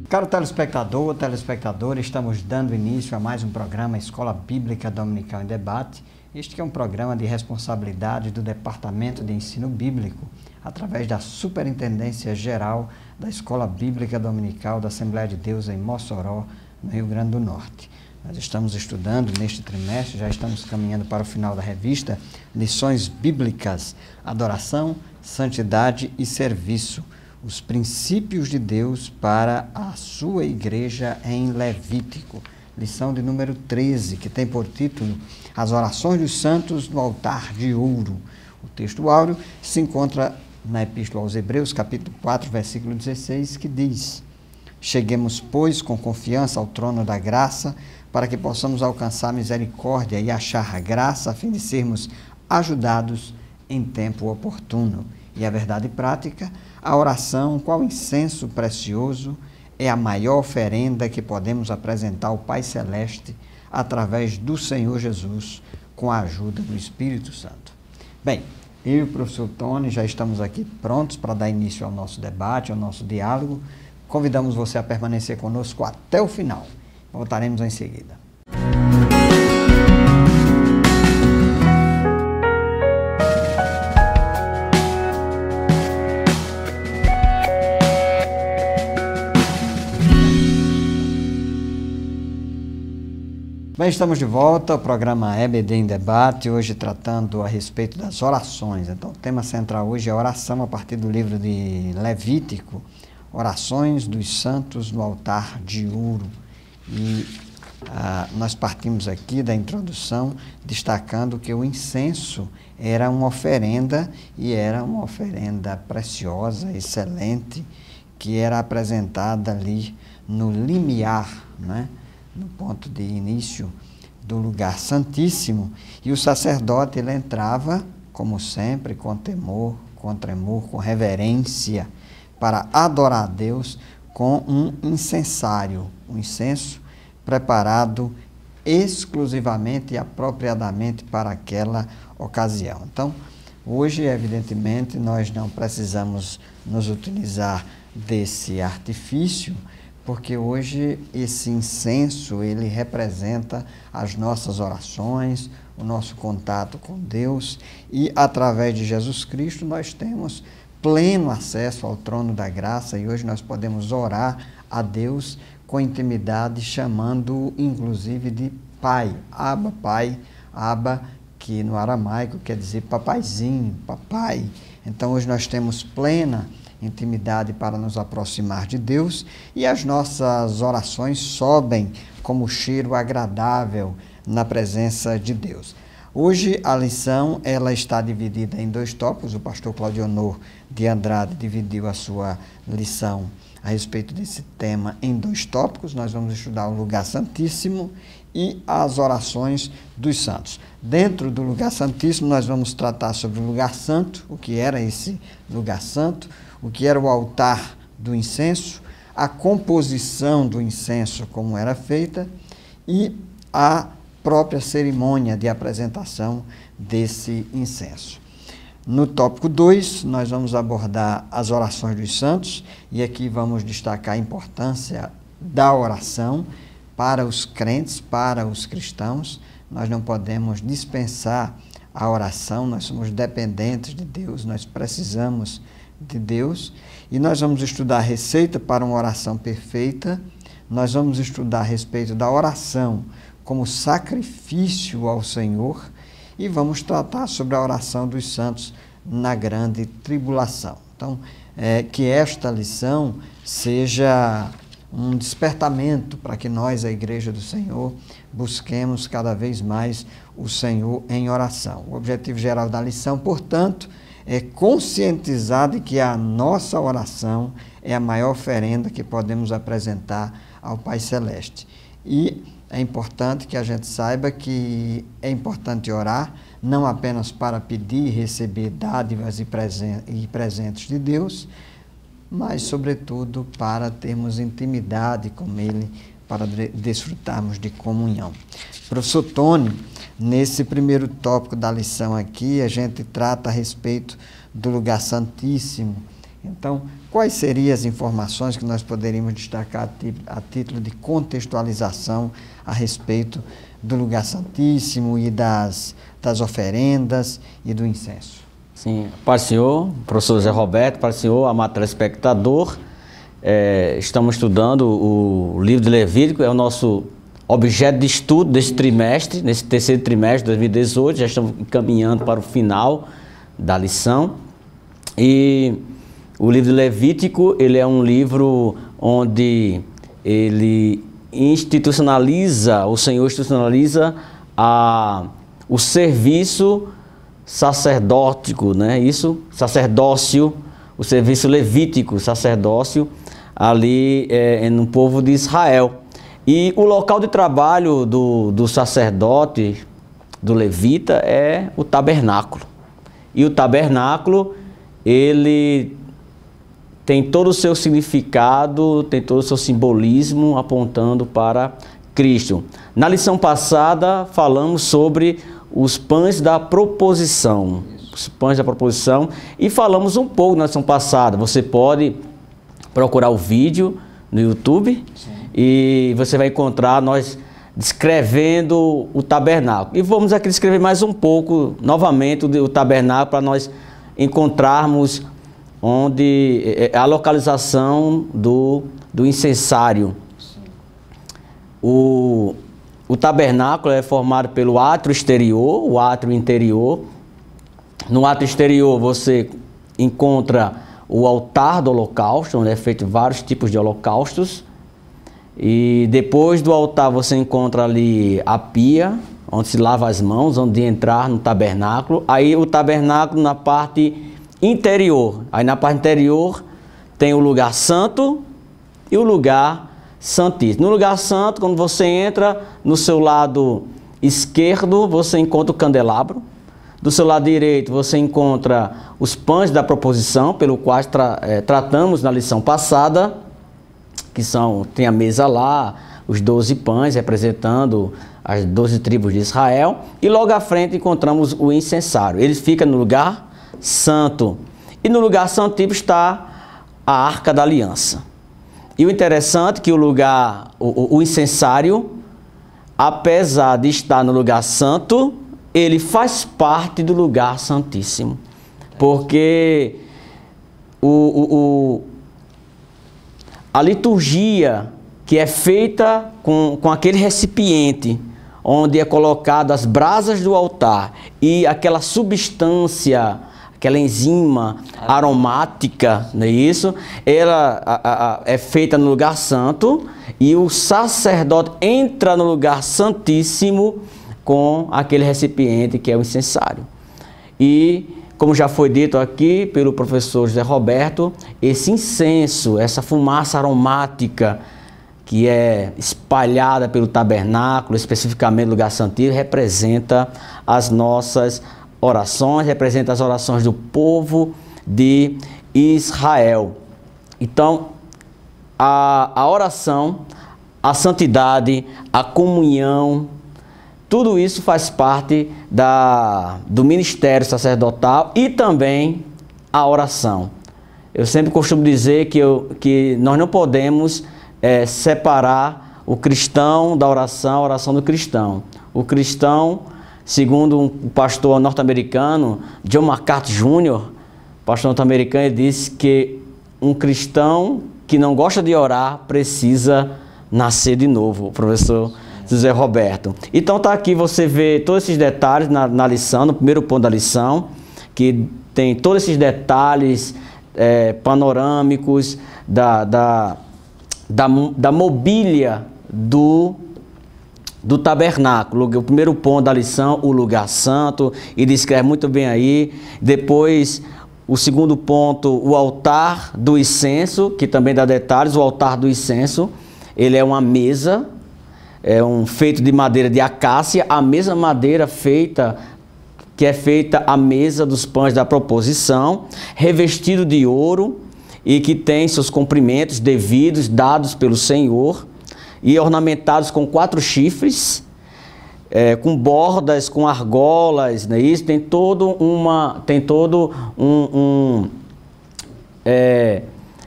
Caro telespectador, telespectadora, estamos dando início a mais um programa Escola Bíblica Dominical em Debate. Este que é um programa de responsabilidade do Departamento de Ensino Bíblico, através da Superintendência Geral da Escola Bíblica Dominical da Assembleia de Deus em Mossoró, no Rio Grande do Norte. Nós estamos estudando neste trimestre, já estamos caminhando para o final da revista, lições bíblicas, adoração, santidade e serviço. Os princípios de Deus para a sua igreja em Levítico. Lição de número 13, que tem por título As Orações dos Santos no Altar de Ouro. O texto áureo se encontra na Epístola aos Hebreus, capítulo 4, versículo 16, que diz: Cheguemos, pois, com confiança ao trono da graça, para que possamos alcançar misericórdia e achar graça, a fim de sermos ajudados em tempo oportuno. E a verdade prática, a oração, qual incenso precioso, é a maior oferenda que podemos apresentar ao Pai Celeste através do Senhor Jesus, com a ajuda do Espírito Santo. Bem, eu e o professor Tony já estamos aqui prontos para dar início ao nosso debate, ao nosso diálogo. Convidamos você a permanecer conosco até o final. Voltaremos em seguida. Bem, estamos de volta ao programa EBD em Debate, hoje tratando a respeito das orações. Então, o tema central hoje é a oração a partir do livro de Levítico, Orações dos Santos no Altar de Ouro. E nós partimos aqui da introdução destacando que o incenso era uma oferenda, e era uma oferenda preciosa, excelente, que era apresentada ali no limiar, né? No ponto de início do lugar santíssimo, e o sacerdote ele entrava, como sempre, com temor, com tremor, com reverência, para adorar a Deus com um incensário, um incenso preparado exclusivamente e apropriadamente para aquela ocasião. Então, hoje, evidentemente, nós não precisamos nos utilizar desse artifício, porque hoje esse incenso, ele representa as nossas orações, o nosso contato com Deus, e através de Jesus Cristo nós temos pleno acesso ao trono da graça, e hoje nós podemos orar a Deus com intimidade, chamando inclusive de Pai, Pai, Abba, que no aramaico quer dizer papaizinho, papai. Então hoje nós temos plena intimidade para nos aproximar de Deus, e as nossas orações sobem como cheiro agradável na presença de Deus. Hoje a lição ela está dividida em dois tópicos. O pastor Claudionor de Andrade dividiu a sua lição a respeito desse tema em dois tópicos. Nós vamos estudar o lugar santíssimo e as orações dos santos. Dentro do lugar santíssimo nós vamos tratar sobre o lugar santo, o que era esse lugar santo, o que era o altar do incenso, a composição do incenso, como era feita, e a própria cerimônia de apresentação desse incenso. No tópico 2, nós vamos abordar as orações dos santos, e aqui vamos destacar a importância da oração para os crentes, para os cristãos. Nós não podemos dispensar a oração, nós somos dependentes de Deus, nós precisamos de Deus, e nós vamos estudar a receita para uma oração perfeita. Nós vamos estudar a respeito da oração como sacrifício ao Senhor, e vamos tratar sobre a oração dos santos na grande tribulação. Então, que esta lição seja um despertamento para que nós, a Igreja do Senhor, busquemos cada vez mais o Senhor em oração. O objetivo geral da lição, portanto, é conscientizar de que a nossa oração é a maior oferenda que podemos apresentar ao Pai Celeste. E é importante que a gente saiba que é importante orar, não apenas para pedir e receber dádivas e presentes de Deus, mas, sobretudo, para termos intimidade com Ele, para desfrutarmos de comunhão. Professor Tony, nesse primeiro tópico da lição aqui, a gente trata a respeito do lugar santíssimo, Então, quais seriam as informações que nós poderíamos destacar a título de contextualização a respeito do lugar santíssimo e das oferendas e do incenso? Sim, para o senhor, professor Zé Roberto, para o senhor, amado telespectador, estamos estudando o livro de Levítico, é o nosso objeto de estudo deste trimestre, nesse terceiro trimestre de 2018, já estamos caminhando para o final da lição. E o livro de Levítico, ele é um livro onde ele institucionaliza, o Senhor institucionaliza o serviço sacerdótico, né? Isso, sacerdócio, o serviço levítico, sacerdócio, ali no povo de Israel. E o local de trabalho do sacerdote, do levita, é o tabernáculo. E o tabernáculo, ele tem todo o seu significado, tem todo o seu simbolismo apontando para Cristo. Na lição passada, falamos sobre os pães da proposição. Os pães da proposição. E falamos um pouco na lição passada. Você pode procurar o vídeo no YouTube. Sim. E você vai encontrar nós descrevendo o tabernáculo. E vamos aqui descrever mais um pouco, novamente, o tabernáculo, para nós encontrarmos onde a localização do incensário. O tabernáculo é formado pelo átrio exterior, o átrio interior. No átrio exterior você encontra o altar do holocausto, onde é feito vários tipos de holocaustos. E depois do altar você encontra ali a pia, onde se lava as mãos, onde entrar no tabernáculo. Aí o tabernáculo na parte interior. Aí na parte interior tem o lugar santo e o lugar santíssimo. No lugar santo, quando você entra, no seu lado esquerdo você encontra o candelabro. Do seu lado direito você encontra os pães da proposição, pelo qual tratamos na lição passada, que tem a mesa lá, os 12 pães representando as 12 tribos de Israel. E logo à frente encontramos o incensário. Ele fica no lugar santo. E no lugar santíssimo está a Arca da Aliança. E o interessante é que o incensário, apesar de estar no lugar santo, ele faz parte do lugar santíssimo. Porque a liturgia que é feita com aquele recipiente, onde é colocado as brasas do altar e aquela substância, aquela enzima aromática, não é isso? Ela é feita no lugar santo e o sacerdote entra no lugar santíssimo com aquele recipiente que é o incensário. E, como já foi dito aqui pelo professor José Roberto, esse incenso, essa fumaça aromática que é espalhada pelo tabernáculo, especificamente no lugar santíssimo, representa as nossas orações, representa as orações do povo de Israel. Então, a oração, a santidade, a comunhão, tudo isso faz parte do ministério sacerdotal e também a oração. Eu sempre costumo dizer que nós não podemos separar o cristão da oração, a oração do cristão. O cristão, segundo um pastor norte-americano, John MacArthur Jr., pastor norte-americano, ele disse que um cristão que não gosta de orar precisa nascer de novo, o professor José Roberto. Então está aqui, você vê todos esses detalhes na lição, no primeiro ponto da lição, que tem todos esses detalhes panorâmicos da mobília do tabernáculo. O primeiro ponto da lição, o lugar santo, e descreve muito bem aí. Depois, o segundo ponto, o altar do incenso, que também dá detalhes. O altar do incenso, ele é uma mesa, feito de madeira de acácia, a mesma madeira que é feita a mesa dos pães da proposição, revestido de ouro, e que tem seus comprimentos devidos, dados pelo Senhor, e ornamentados com 4 chifres, com bordas, com argolas, não é isso? Tem todo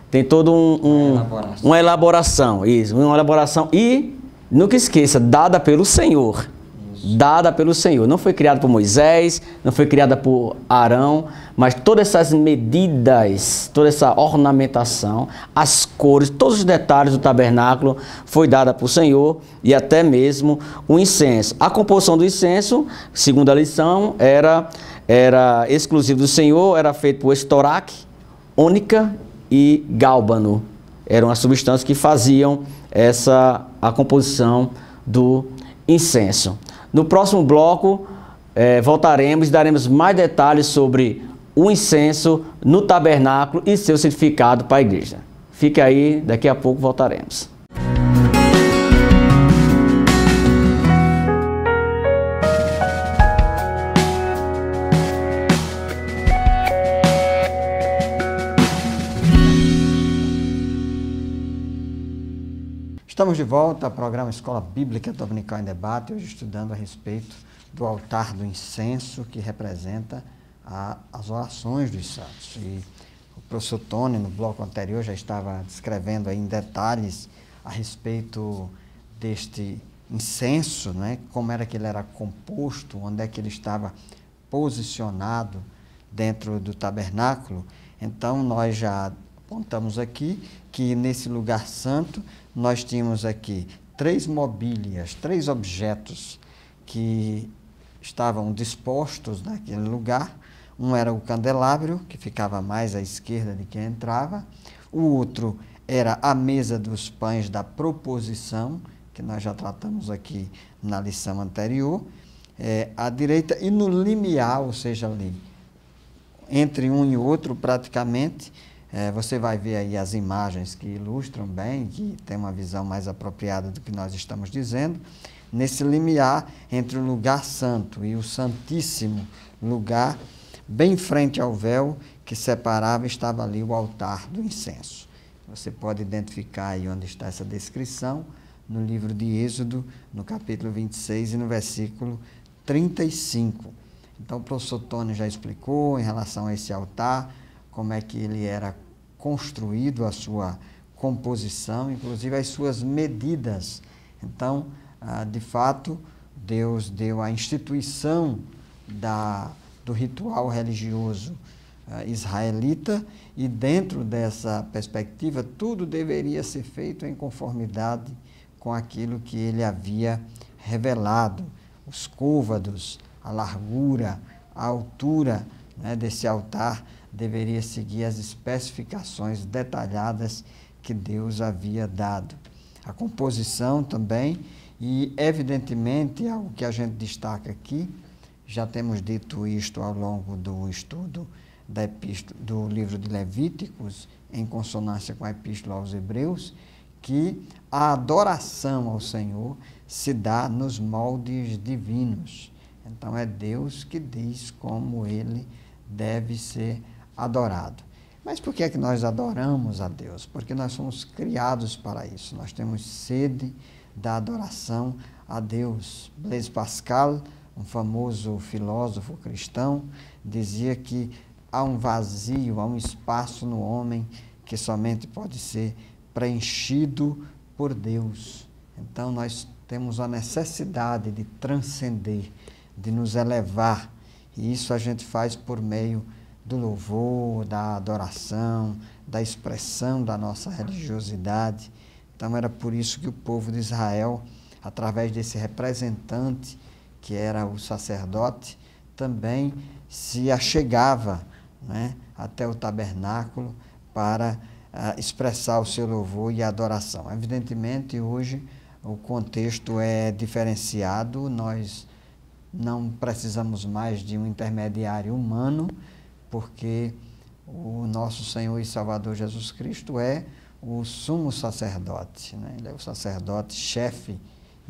tem todo uma elaboração, isso, uma elaboração, e nunca esqueça, dada pelo Senhor. Dada pelo Senhor. Não foi criada por Moisés, não foi criada por Arão, mas todas essas medidas, toda essa ornamentação, as cores, todos os detalhes do tabernáculo foi dada por Senhor, e até mesmo o incenso. A composição do incenso, segundo a lição, era exclusivo do Senhor, era feito por estoraque, ônica e gálbano. Eram as substâncias que faziam a composição do incenso. No próximo bloco, voltaremos e daremos mais detalhes sobre o incenso no tabernáculo e seu significado para a igreja. Fique aí, daqui a pouco voltaremos. Estamos de volta ao programa Escola Bíblica Dominical em Debate, hoje estudando a respeito do altar do incenso, que representa as orações dos santos. E o professor Tony, no bloco anterior, já estava descrevendo aí em detalhes a respeito deste incenso, né? Como era que ele era composto, onde é que ele estava posicionado dentro do tabernáculo. Então, nós já apontamos aqui que nesse lugar santo nós tínhamos aqui 3 mobílias, 3 objetos que estavam dispostos naquele lugar. Um era o candelabro, que ficava mais à esquerda de quem entrava. O outro era a mesa dos pães da proposição, que nós já tratamos aqui na lição anterior, à direita, e no limiar, ou seja, ali, entre um e outro praticamente, você vai ver aí as imagens que ilustram bem, que tem uma visão mais apropriada do que nós estamos dizendo. Nesse limiar entre o lugar santo e o santíssimo lugar, bem frente ao véu que separava, estava ali o altar do incenso. Você pode identificar aí onde está essa descrição, no livro de Êxodo, no capítulo 26 e no versículo 35. Então o professor Tony já explicou em relação a esse altar, como é que ele era construído, a sua composição, inclusive as suas medidas. Então, de fato, Deus deu a instituição do ritual religioso israelita, e dentro dessa perspectiva, tudo deveria ser feito em conformidade com aquilo que ele havia revelado. Os côvados, a largura, a altura, né, desse altar deveria seguir as especificações detalhadas que Deus havia dado. A composição também, e evidentemente algo que a gente destaca aqui, já temos dito isto ao longo do estudo do livro de Levíticos, em consonância com a Epístola aos Hebreus, que a adoração ao Senhor se dá nos moldes divinos. Então é Deus que diz como ele deve ser adorado. Mas por que é que nós adoramos a Deus? Porque nós somos criados para isso. Nós temos sede da adoração a Deus. Blaise Pascal, um famoso filósofo cristão, dizia que há um vazio, há um espaço no homem que somente pode ser preenchido por Deus. Então nós temos a necessidade de transcender, de nos elevar, e isso a gente faz por meio do louvor, da adoração, da expressão da nossa religiosidade. Então era por isso que o povo de Israel, através desse representante, que era o sacerdote, também se achegava, né, até o tabernáculo para expressar o seu louvor e adoração. Evidentemente, hoje o contexto é diferenciado, nós não precisamos mais de um intermediário humano, porque o nosso Senhor e Salvador Jesus Cristo é o sumo sacerdote, né? Ele é o sacerdote chefe,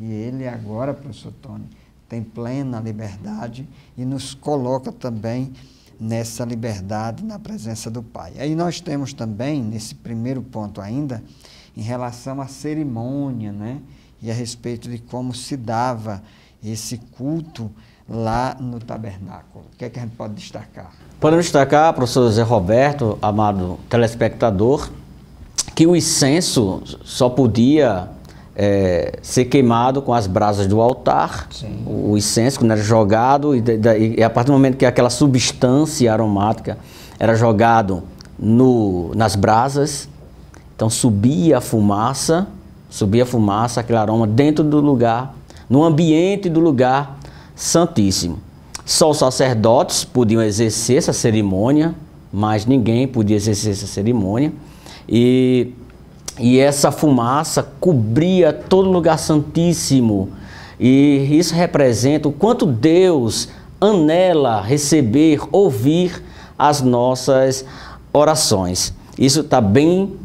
e ele agora, professor Tony, tem plena liberdade e nos coloca também nessa liberdade na presença do Pai. Aí nós temos também, nesse primeiro ponto ainda, em relação à cerimônia, né? E a respeito de como se dava esse culto lá no tabernáculo? O que é que a gente pode destacar? Podemos destacar, professor Zé Roberto, amado telespectador, que o incenso só podia ser queimado com as brasas do altar. Sim. O incenso, quando era jogado, e a partir do momento que aquela substância aromática era jogado nas brasas, então subia a fumaça, aquele aroma dentro do lugar, no ambiente do lugar santíssimo. Só os sacerdotes podiam exercer essa cerimônia, mas ninguém podia exercer essa cerimônia. E essa fumaça cobria todo o lugar santíssimo. E isso representa o quanto Deus anela receber, ouvir as nossas orações. Isso está bem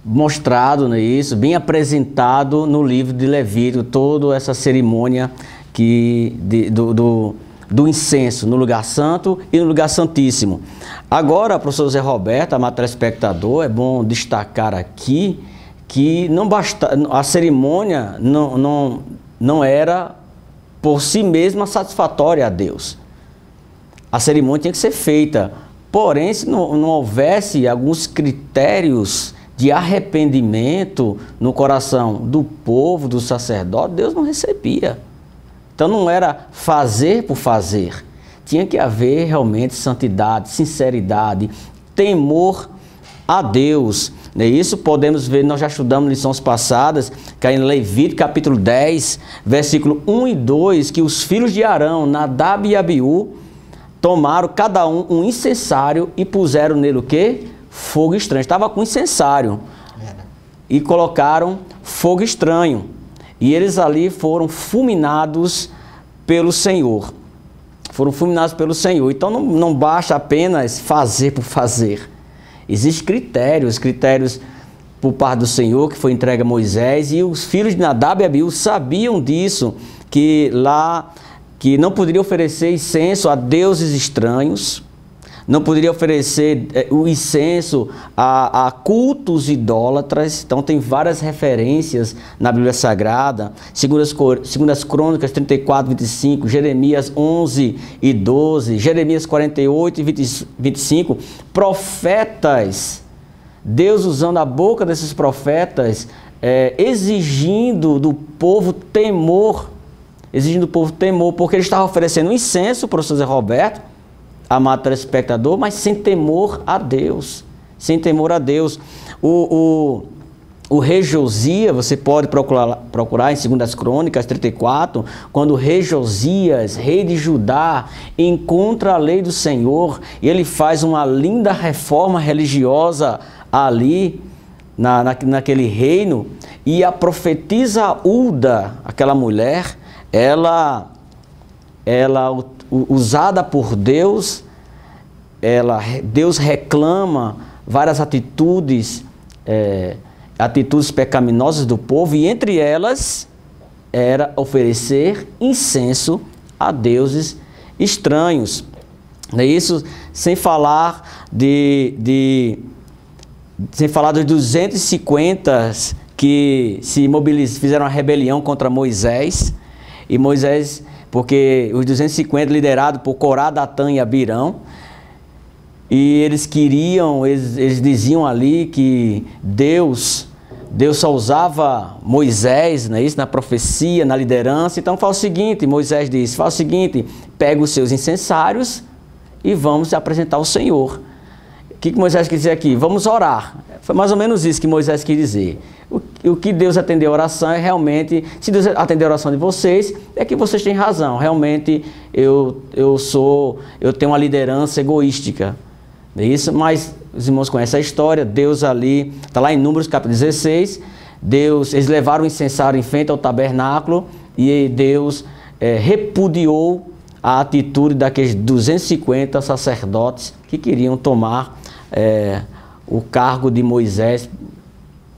mostrado nisso, bem apresentado no livro de Levítico, toda essa cerimônia do incenso no lugar santo e no lugar santíssimo. Agora, professor Zé Roberto, amado telespectador, é bom destacar aqui que não basta, a cerimônia não era por si mesma satisfatória a Deus. A cerimônia tinha que ser feita, porém, se não houvesse alguns critérios de arrependimento no coração do povo, do sacerdote, Deus não recebia. Então não era fazer por fazer, tinha que haver realmente santidade, sinceridade, temor a Deus. Isso podemos ver, nós já estudamos lições passadas, que é em Levítico capítulo 10, versículo 1 e 2, que os filhos de Arão, Nadab e Abiú, tomaram cada um incensário e puseram nele o quê? Fogo estranho. Estava com incensário e colocaram fogo estranho. E eles ali foram fulminados pelo Senhor. Foram fulminados pelo Senhor. Então não basta apenas fazer por fazer. Existem critérios por parte do Senhor que foi entregue a Moisés, e os filhos de Nadab e Abiú sabiam disso, que não poderia oferecer incenso a deuses estranhos, não poderia oferecer o incenso a cultos idólatras. Então tem várias referências na Bíblia Sagrada, segundas Crônicas 34, 25, Jeremias 11 e 12, Jeremias 48 e 25, profetas, Deus usando a boca desses profetas, exigindo do povo temor, porque ele estava oferecendo incenso, professor Zé Roberto, amado telespectador, mas sem temor a Deus. O rei Josias, você pode procurar em 2 Crônicas 34, quando o rei Josias, rei de Judá, encontra a lei do Senhor, e ele faz uma linda reforma religiosa ali, naquele reino, e a profetisa Hulda, aquela mulher, ela usada por Deus, Deus reclama várias atitudes pecaminosas do povo, e entre elas era oferecer incenso a deuses estranhos. Isso sem falar dos 250 que fizeram uma rebelião contra Moisés, e Moisés, porque os 250 liderados por Corá, Datã e Abirão, e eles diziam ali que Deus só usava Moisés, não é isso, na profecia, na liderança. Então fala o seguinte, Moisés disse, pega os seus incensários e vamos apresentar ao Senhor. O que Moisés quis dizer aqui? Vamos orar. Foi mais ou menos isso que Moisés quis dizer. O que Deus atendeu a oração é realmente, se Deus atender a oração de vocês, é que vocês têm razão. Realmente eu tenho uma liderança egoística. É isso? Mas os irmãos conhecem a história. Deus ali, está lá em Números capítulo 16, eles levaram o incensário em frente ao tabernáculo, e Deus repudiou a atitude daqueles 250 sacerdotes que queriam tomar o cargo de Moisés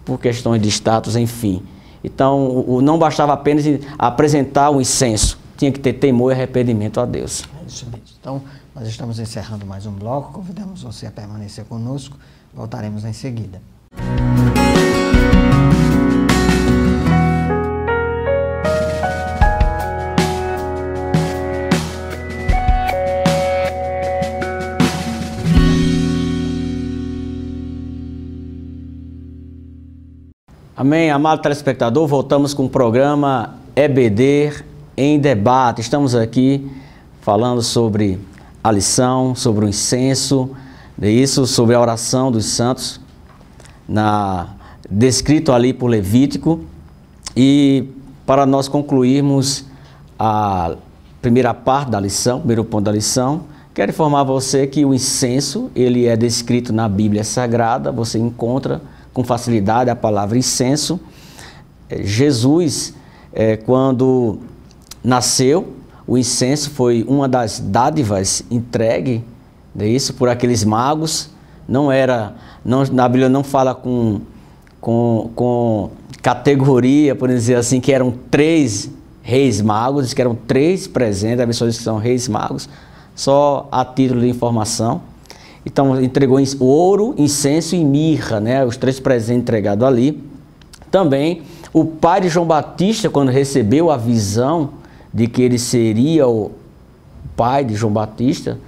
por questões de status, enfim. Então, não bastava apenas apresentar o incenso, tinha que ter temor e arrependimento a Deus. É isso mesmo. Então, nós estamos encerrando mais um bloco, convidamos você a permanecer conosco, voltaremos em seguida. Amém, amado telespectador, voltamos com o programa EBD em Debate. Estamos aqui falando sobre a lição, sobre o incenso, sobre a oração dos santos, descrito ali por Levítico. E para nós concluirmos a primeira parte da lição, primeiro ponto da lição, quero informar você que o incenso, ele é descrito na Bíblia Sagrada, você encontra com facilidade a palavra incenso. Jesus, quando nasceu, o incenso foi uma das dádivas entregue por aqueles magos. Na Bíblia não fala com categoria, por dizer assim, que eram 3 reis magos, diz que eram 3 presentes, a pessoa diz que são reis magos, só a título de informação. Então entregou ouro, incenso e mirra, né? Os 3 presentes entregados ali. Também o pai de João Batista, quando recebeu a visão de que ele seria o pai de João Batista,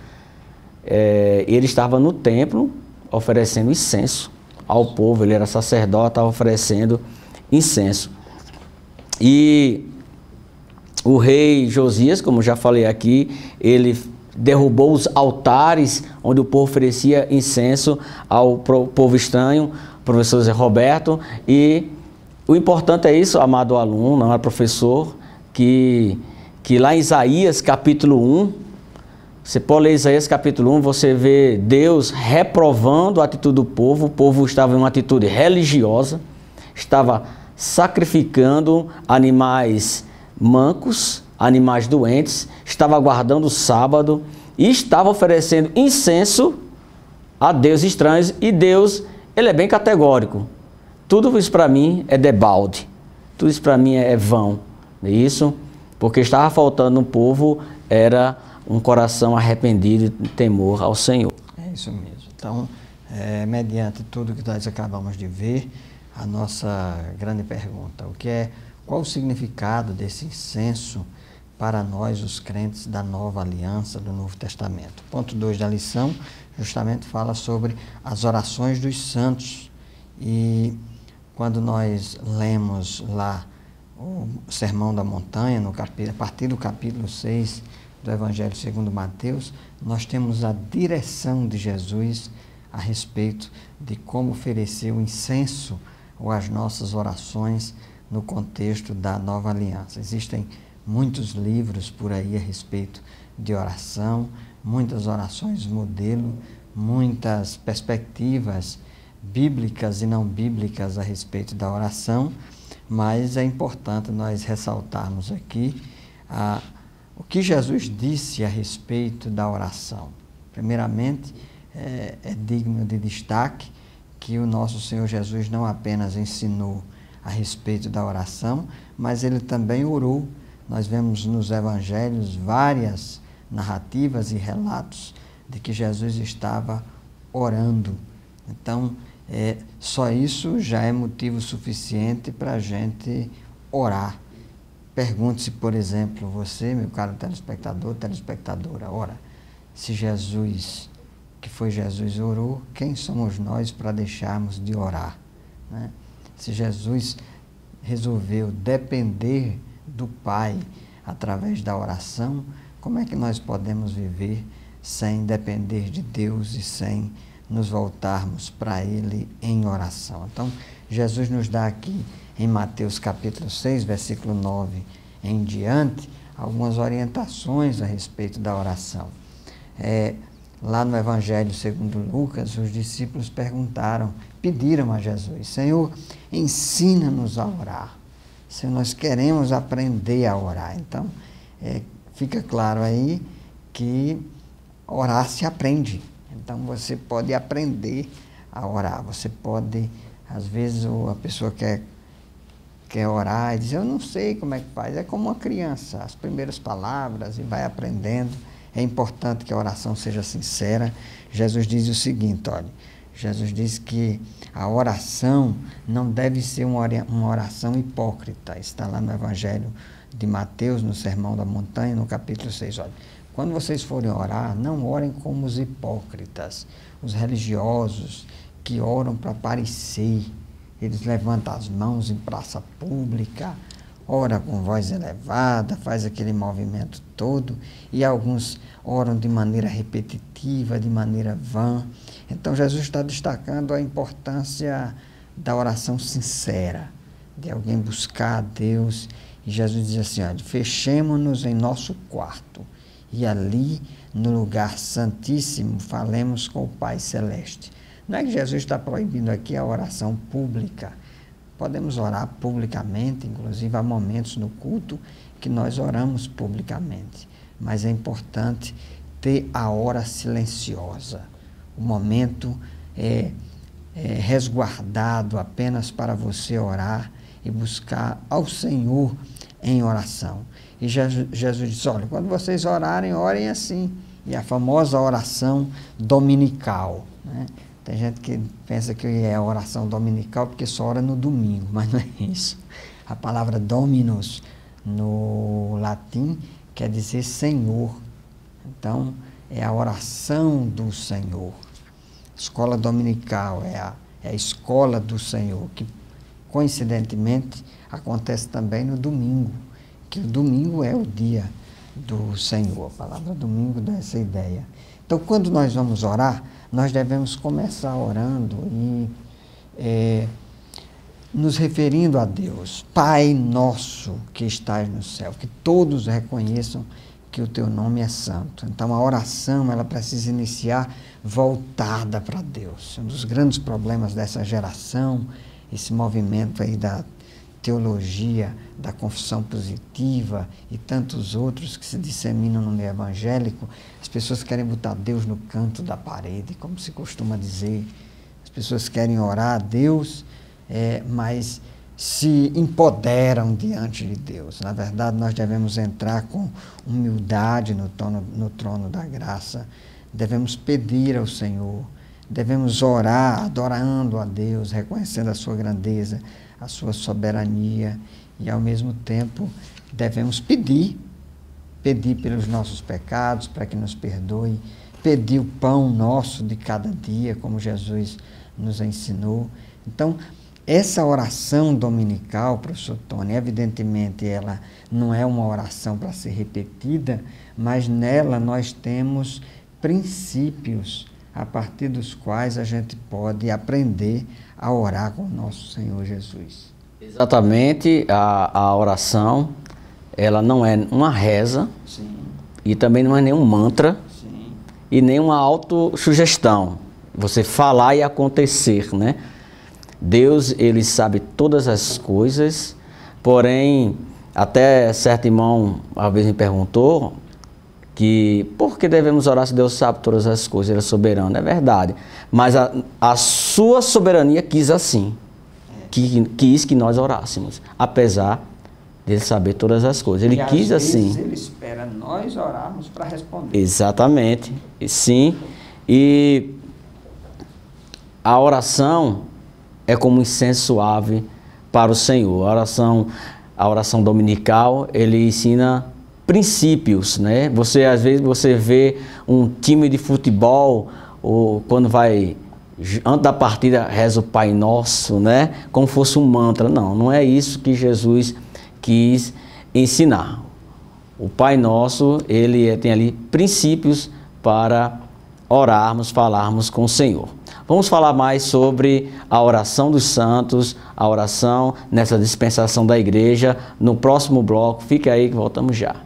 ele estava no templo oferecendo incenso ao povo. Ele era sacerdote, estava oferecendo incenso. E o rei Josias, como já falei aqui, ele derrubou os altares onde o povo oferecia incenso ao povo estranho, professor Zé Roberto. E o importante é isso, amado aluno, amado professor, que lá em Isaías capítulo 1, você pode ler Isaías capítulo 1, você vê Deus reprovando a atitude do povo. O povo estava em uma atitude religiosa, estava sacrificando animais mancos, animais doentes, estava guardando o sábado e estava oferecendo incenso a deuses estranhos. E Deus, ele é bem categórico. Tudo isso para mim é debalde, tudo isso para mim é vão. Isso porque estava faltando no povo era um coração arrependido e temor ao Senhor. É isso mesmo. Então, mediante tudo que nós acabamos de ver, a nossa grande pergunta, qual o significado desse incenso para nós, os crentes da Nova Aliança, do Novo Testamento? Ponto 2 da lição justamente fala sobre as orações dos santos. E quando nós lemos lá o Sermão da Montanha, a partir do capítulo 6 do Evangelho segundo Mateus, nós temos a direção de Jesus a respeito de como oferecer o incenso ou as nossas orações no contexto da Nova Aliança. Existem muitos livros por aí a respeito de oração, muitas orações modelo, muitas perspectivas bíblicas e não bíblicas a respeito da oração, mas é importante nós ressaltarmos aqui o que Jesus disse a respeito da oração. Primeiramente, é digno de destaque que o nosso Senhor Jesus não apenas ensinou a respeito da oração, mas ele também orou. Nós vemos nos evangelhos várias narrativas e relatos de que Jesus estava orando. Então, só isso já é motivo suficiente para a gente orar. Pergunte-se, por exemplo, você, meu caro telespectador, telespectadora, ora, se Jesus, que foi Jesus, orou, quem somos nós para deixarmos de orar, né? Se Jesus resolveu depender do Pai através da oração, como é que nós podemos viver sem depender de Deus e sem nos voltarmos para Ele em oração? Então, Jesus nos dá aqui em Mateus capítulo 6, versículo 9 em diante, algumas orientações a respeito da oração. Lá no Evangelho segundo Lucas, os discípulos pediram a Jesus: Senhor, ensina-nos a orar. Senhor, nós queremos aprender a orar. Então, fica claro aí que orar se aprende. Então, você pode aprender a orar. Você pode, às vezes, a pessoa quer orar e diz: eu não sei como é que faz. É como uma criança, as primeiras palavras, e vai aprendendo. É importante que a oração seja sincera. Jesus diz o seguinte, olha, Jesus diz que a oração não deve ser uma oração hipócrita. Está lá no Evangelho de Mateus, no Sermão da Montanha, no capítulo 6. Olha, quando vocês forem orar, não orem como os hipócritas, os religiosos que oram para parecer, eles levantam as mãos em praça pública, ora com voz elevada, faz aquele movimento todo, e alguns oram de maneira repetitiva, de maneira vã. Então Jesus está destacando a importância da oração sincera, de alguém buscar a Deus. E Jesus diz assim, olha, fechemo-nos em nosso quarto e ali, no lugar santíssimo, falemos com o Pai Celeste. Não é que Jesus está proibindo aqui a oração pública. Podemos orar publicamente, inclusive há momentos no culto que nós oramos publicamente. Mas é importante ter a hora silenciosa. O momento é resguardado apenas para você orar e buscar ao Senhor em oração. E Jesus disse, olha, quando vocês orarem, orem assim. E a famosa oração dominical, né? Tem gente que pensa que é oração dominical porque só ora no domingo, mas não é isso. A palavra Dominus, no latim, quer dizer Senhor. Então, é a oração do Senhor. Escola dominical é a escola do Senhor, que coincidentemente acontece também no domingo, que o domingo é o dia do Senhor. A palavra domingo dá essa ideia. Então, quando nós vamos orar, nós devemos começar orando e nos referindo a Deus. Pai nosso que estás no céu, que todos reconheçam que o teu nome é santo. Então, a oração, ela precisa iniciar voltada para Deus. Um dos grandes problemas dessa geração, esse movimento aí da teologia, da confissão positiva e tantos outros que se disseminam no meio evangélico, as pessoas querem botar Deus no canto da parede, como se costuma dizer. As pessoas querem orar a Deus, mas se empoderam diante de Deus. Na verdade, nós devemos entrar com humildade no trono da graça, devemos pedir ao Senhor, devemos orar adorando a Deus, reconhecendo a sua grandeza, a sua soberania, e ao mesmo tempo devemos pedir pelos nossos pecados, para que nos perdoe, pedir o pão nosso de cada dia, como Jesus nos ensinou. Então, essa oração dominical, professor Tony, evidentemente ela não é uma oração para ser repetida, mas nela nós temos princípios a partir dos quais a gente pode aprender a orar com o nosso Senhor Jesus. Exatamente, a oração, ela não é uma reza. Sim. E também não é nenhum mantra. Sim. E nem uma autossugestão, você falar e acontecer, né? Deus, ele sabe todas as coisas, porém, até certo irmão uma vez me perguntou que por que devemos orar se Deus sabe todas as coisas, ele é soberano, é verdade, mas a sua soberania quis assim, quis que nós orássemos, apesar de ele saber todas as coisas, ele quis assim. Ele espera nós orarmos para responder. Exatamente, sim, e a oração é como um incenso suave para o Senhor. A oração dominical, ele ensina princípios, né? Às vezes você vê um time de futebol, ou quando vai, antes da partida, reza o Pai Nosso, né? Como fosse um mantra. Não é isso que Jesus quis ensinar. O Pai Nosso, ele tem ali princípios para orarmos, falarmos com o Senhor. Vamos falar mais sobre a oração dos santos, a oração nessa dispensação da igreja, no próximo bloco. Fique aí que voltamos já.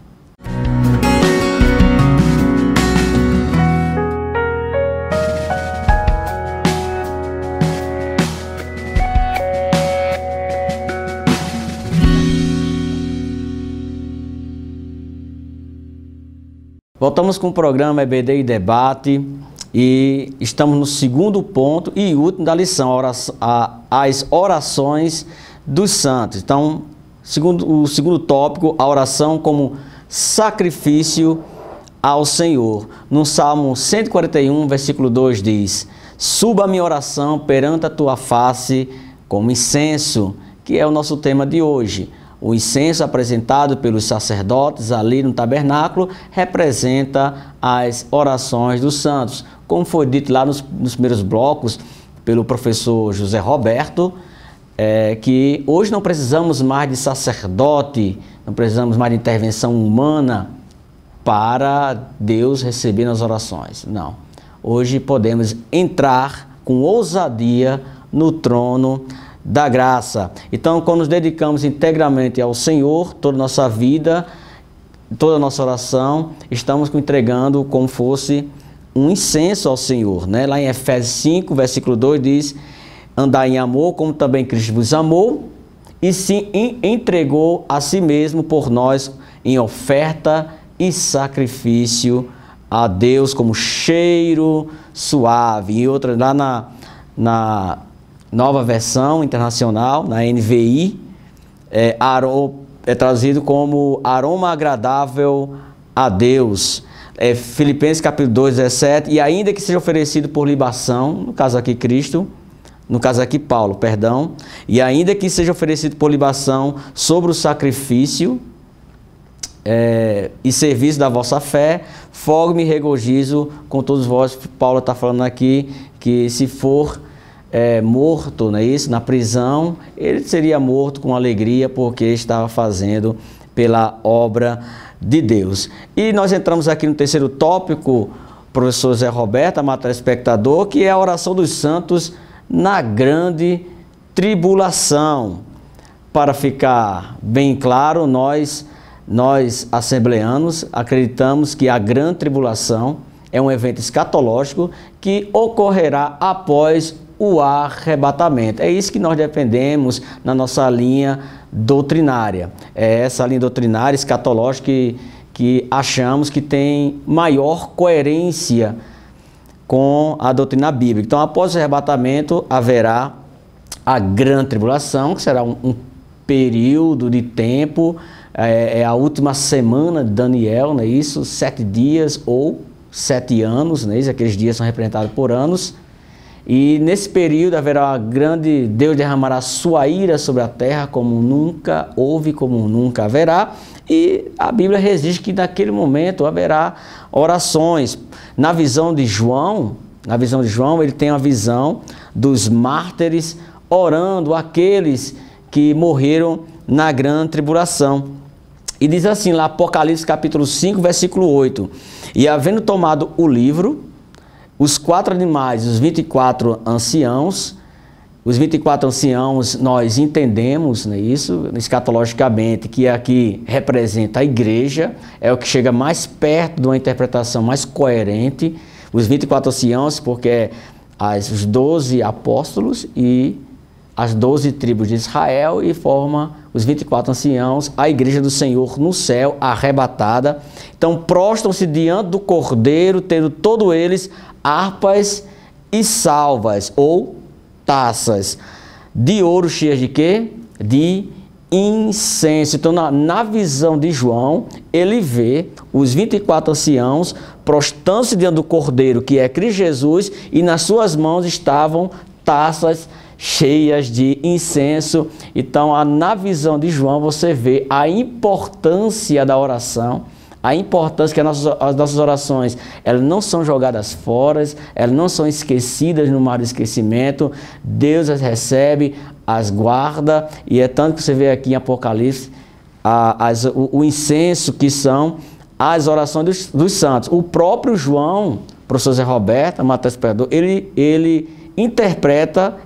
Voltamos com o programa EBD e Debate. E estamos no segundo ponto e último da lição, as orações dos santos. Então, o segundo tópico, a oração como sacrifício ao Senhor. No Salmo 141, versículo 2 diz: suba a minha oração perante a tua face como incenso, que é o nosso tema de hoje. O incenso apresentado pelos sacerdotes ali no tabernáculo representa as orações dos santos. Como foi dito lá nos primeiros blocos pelo professor José Roberto, que hoje não precisamos mais de sacerdote, não precisamos mais de intervenção humana para Deus receber nas orações. Não. Hoje podemos entrar com ousadia no trono da graça. Então, quando nos dedicamos integralmente ao Senhor, toda a nossa vida, toda a nossa oração, estamos entregando como fosse um incenso ao Senhor, né? Lá em Efésios 5, versículo 2 diz: andai em amor, como também Cristo vos amou, e se entregou a si mesmo por nós em oferta e sacrifício a Deus como cheiro suave. E outra, lá na Nova Versão Internacional, na NVI, é traduzido como aroma agradável a Deus. Filipenses capítulo 2, 17, e ainda que seja oferecido por libação, no caso aqui Cristo, no caso aqui Paulo, perdão, e ainda que seja oferecido por libação sobre o sacrifício e serviço da vossa fé, folgo-me e regozijo com todos vós. Paulo está falando aqui que se for morto, não é isso? Na prisão, ele seria morto com alegria porque estava fazendo pela obra de Deus. E nós entramos aqui no terceiro tópico, professor Zé Roberto, amado telespectador, que é a oração dos santos na grande tribulação. Para ficar bem claro, nós assembleanos acreditamos que a grande tribulação é um evento escatológico que ocorrerá após o arrebatamento. É isso que nós defendemos na nossa linha doutrinária. É essa linha doutrinária escatológica que achamos que tem maior coerência com a doutrina bíblica. Então, após o arrebatamento, haverá a grande tribulação, que será um período de tempo, é a última semana de Daniel, não é isso? 7 dias ou 7 anos, não é isso? Aqueles dias são representados por anos. E nesse período haverá Deus derramará sua ira sobre a terra como nunca houve, como nunca haverá. E a Bíblia resiste que naquele momento haverá orações. Na visão de João, ele tem a visão dos mártires orando aqueles que morreram na grande tribulação. E diz assim lá, Apocalipse capítulo 5, versículo 8: e havendo tomado o livro, os 4 animais, os 24 anciãos, nós entendemos, né, isso escatologicamente, que aqui representa a igreja, é o que chega mais perto de uma interpretação mais coerente. Os 24 anciãos, porque os 12 apóstolos e as 12 tribos de Israel, e forma os 24 anciãos, a igreja do Senhor no céu, arrebatada. Então prostram-se diante do Cordeiro, tendo todos eles harpas e salvas, ou taças de ouro cheias de quê? De incenso. Então, na visão de João, ele vê os 24 anciãos prostrando-se diante do Cordeiro, que é Cristo Jesus, e nas suas mãos estavam taças cheias de incenso. Então, na visão de João, você vê a importância da oração, a importância que as nossas orações, elas não são jogadas fora, elas não são esquecidas no mar do esquecimento. Deus as recebe, as guarda, e é tanto que você vê aqui em Apocalipse o incenso que são as orações dos santos. O próprio João, professor Zé Roberto, Mateus Predador, ele interpreta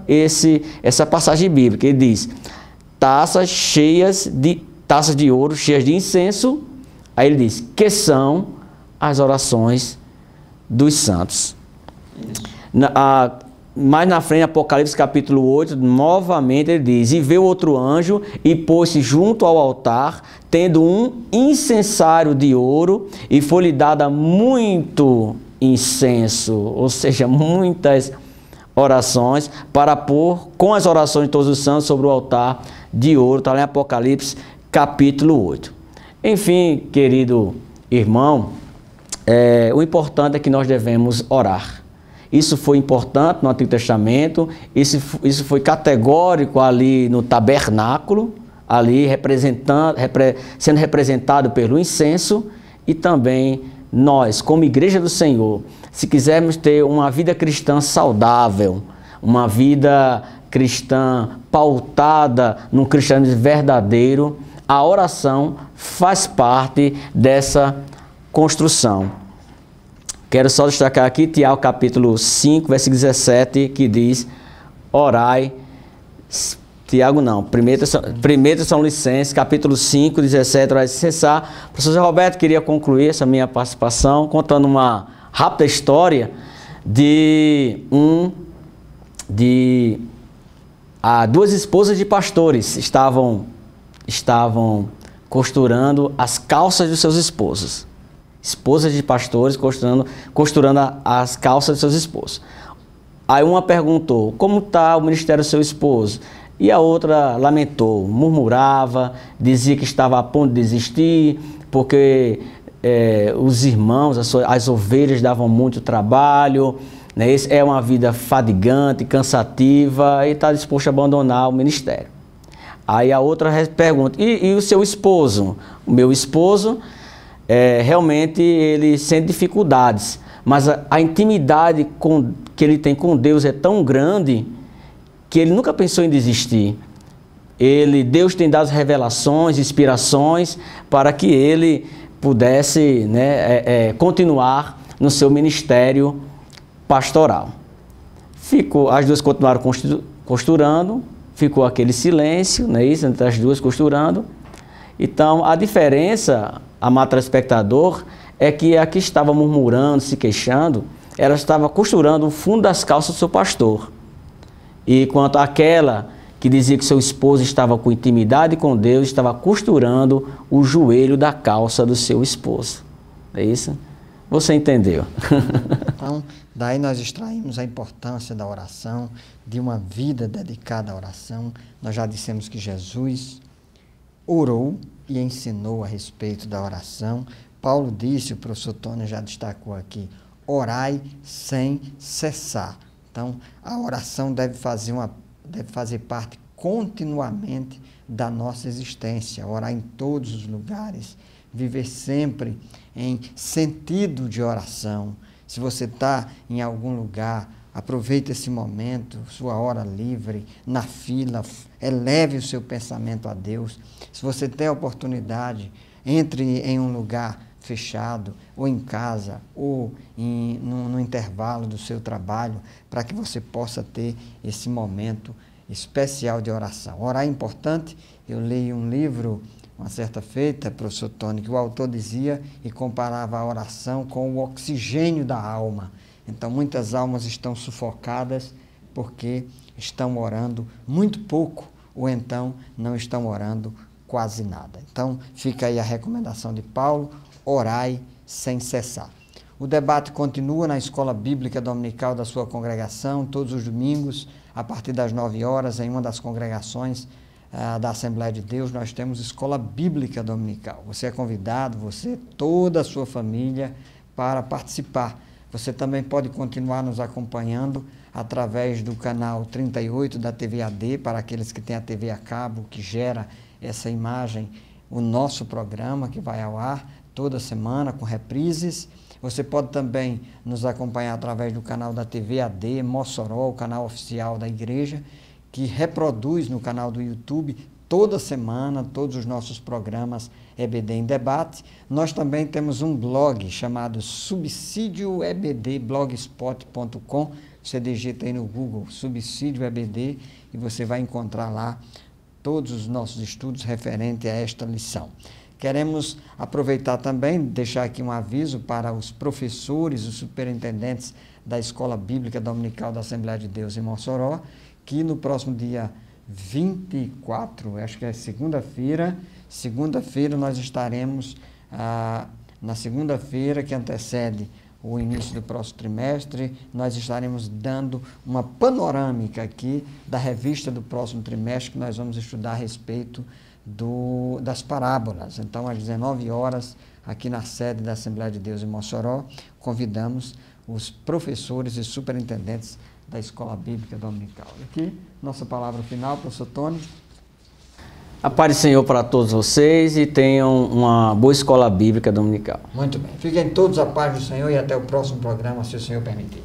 essa passagem bíblica. Ele diz: taças de ouro cheias de incenso. Aí ele diz que são as orações dos santos. Mais na frente, Apocalipse capítulo 8, novamente ele diz: e veio outro anjo e pôs-se junto ao altar, tendo um incensário de ouro, e foi-lhe dada muito incenso, ou seja, muitas orações, para pôr com as orações de todos os santos sobre o altar de ouro. Está lá em Apocalipse capítulo 8. Enfim, querido irmão, o importante é que nós devemos orar. Isso foi importante no Antigo Testamento, isso foi categórico ali no tabernáculo, ali sendo representado pelo incenso. E também nós, como Igreja do Senhor, se quisermos ter uma vida cristã saudável, uma vida cristã pautada num cristianismo verdadeiro, a oração faz parte dessa construção. Quero só destacar aqui Tiago capítulo 5, versículo 17, que diz: orai. Tiago não, 1 Tessalonicenses, capítulo 5, 17, orai sem cessar. Professor Roberto, queria concluir essa minha participação contando uma rápida história de duas esposas de pastores estavam costurando as calças dos seus esposos. Esposas de pastores costurando as calças de seus esposos. Aí uma perguntou: como está o ministério do seu esposo? E a outra lamentou, murmurava, dizia que estava a ponto de desistir, porque os irmãos, as ovelhas davam muito trabalho, né? É uma vida fadigante, cansativa, e está disposto a abandonar o ministério. Aí a outra pergunta: e o seu esposo? O meu esposo, realmente ele sente dificuldades, mas a intimidade que ele tem com Deus é tão grande que ele nunca pensou em desistir. Deus tem dado revelações, inspirações para que ele pudesse, né, continuar no seu ministério pastoral. As duas continuaram costurando, ficou aquele silêncio, né, isso, entre as duas costurando. Então, a diferença, amado telespectador, é que a que estava murmurando, se queixando, ela estava costurando o fundo das calças do seu pastor. E quanto àquela que dizia que seu esposo estava com intimidade com Deus, estava costurando o joelho da calça do seu esposo. É isso? Você entendeu? Então, daí nós extraímos a importância da oração, de uma vida dedicada à oração. Nós já dissemos que Jesus orou e ensinou a respeito da oração. Paulo disse, o professor Tony já destacou aqui: orai sem cessar. Então, a oração deve fazer parte continuamente da nossa existência, orar em todos os lugares, viver sempre em sentido de oração. Se você está em algum lugar, aproveite esse momento, sua hora livre, na fila, eleve o seu pensamento a Deus. Se você tem a oportunidade, entre em um lugar fechado, ou em casa, ou no intervalo do seu trabalho, para que você possa ter esse momento especial de oração. Orar é importante. Eu li um livro, uma certa feita, professor Tony, que o autor dizia e comparava a oração com o oxigênio da alma. Então, muitas almas estão sufocadas porque estão orando muito pouco, ou então não estão orando quase nada. Então, fica aí a recomendação de Paulo: orai sem cessar. O debate continua na Escola Bíblica Dominical da sua congregação, todos os domingos, a partir das 9 horas, em uma das congregações da Assembleia de Deus, nós temos Escola Bíblica Dominical. Você é convidado, você, toda a sua família, para participar. Você também pode continuar nos acompanhando através do canal 38 da TV AD, para aqueles que têm a TV a cabo, que gera essa imagem, o nosso programa que vai ao ar toda semana com reprises. Você pode também nos acompanhar através do canal da TV AD Mossoró, o canal oficial da igreja, que reproduz no canal do YouTube toda semana todos os nossos programas EBD em Debate. Nós também temos um blog chamado Subsídio EBD, blogspot.com. Você digita aí no Google Subsídio EBD e você vai encontrar lá todos os nossos estudos referentes a esta lição. Queremos aproveitar também, deixar aqui um aviso para os professores, os superintendentes da Escola Bíblica Dominical da Assembleia de Deus em Mossoró, que no próximo dia 24, acho que é segunda-feira nós estaremos, na segunda-feira que antecede o início do próximo trimestre, nós estaremos dando uma panorâmica aqui da revista do próximo trimestre, que nós vamos estudar a respeito das parábolas. Então, às 19 horas, aqui na sede da Assembleia de Deus em Mossoró, convidamos os professores e superintendentes da Escola Bíblica Dominical. Aqui, nossa palavra final, professor Tony. A paz do Senhor para todos vocês e tenham uma boa Escola Bíblica Dominical. Muito bem. Fiquem todos a paz do Senhor e até o próximo programa, se o Senhor permitir.